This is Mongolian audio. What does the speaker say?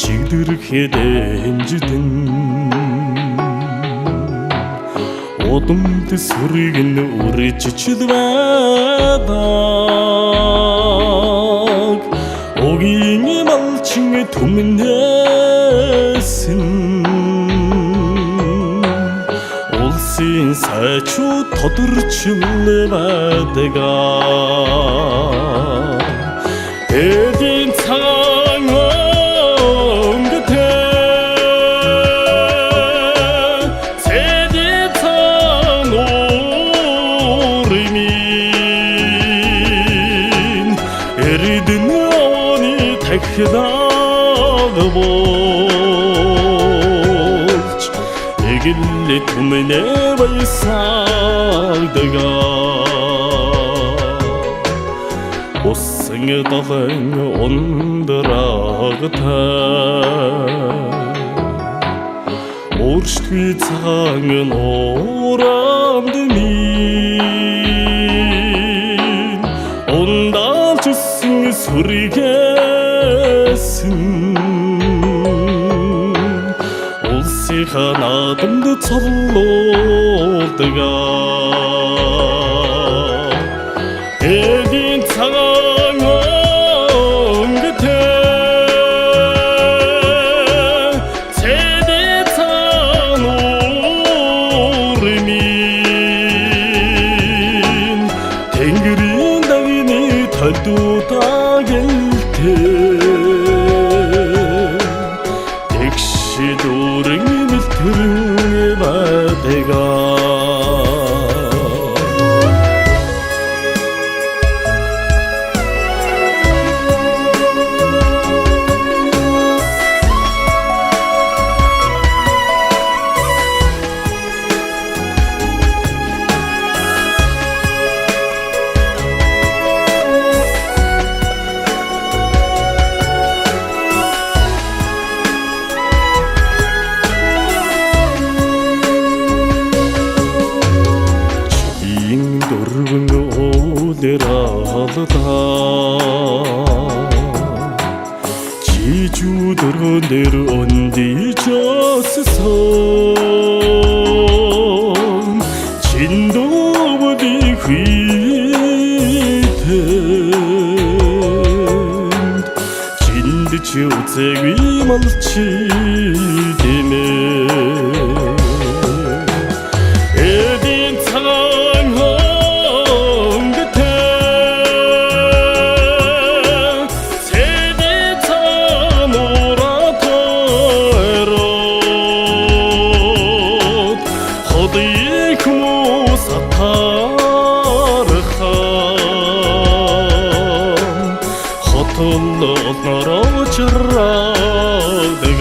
чигдэрхэдэнжидэн Одомд сүргэн үржичд байдаг Огийн малчин түмнэсэн Улсын сайчууд тодорчл байдаг Эдийн цагаан өнгөтэй Цэдийн цагаан уурмын Эрдэн оны тахилаг болж Эгэл түмнэ баясагдага Усан далан ундрагтай Өөрчлөй цагаан урамд минь Ундалжсэн сүргэсэн Улсынхаа наадамд цоллуулдаг Эдийн цагаан өнгөтэй Цэдийн цагаан уурмын Тэнгэрийн дагны толдуудаа гэлтэй Тэгш дүүрэн мэлтэрэн байдаг Дөрвөн өлөр алдаа Чижүү дөргөндөр өндийчөөссөн Чиндөөбөди хүйтэнд Чиндч үзээгүй малчи дэмээ Эдийн цагаан Хотол нороо чараадаг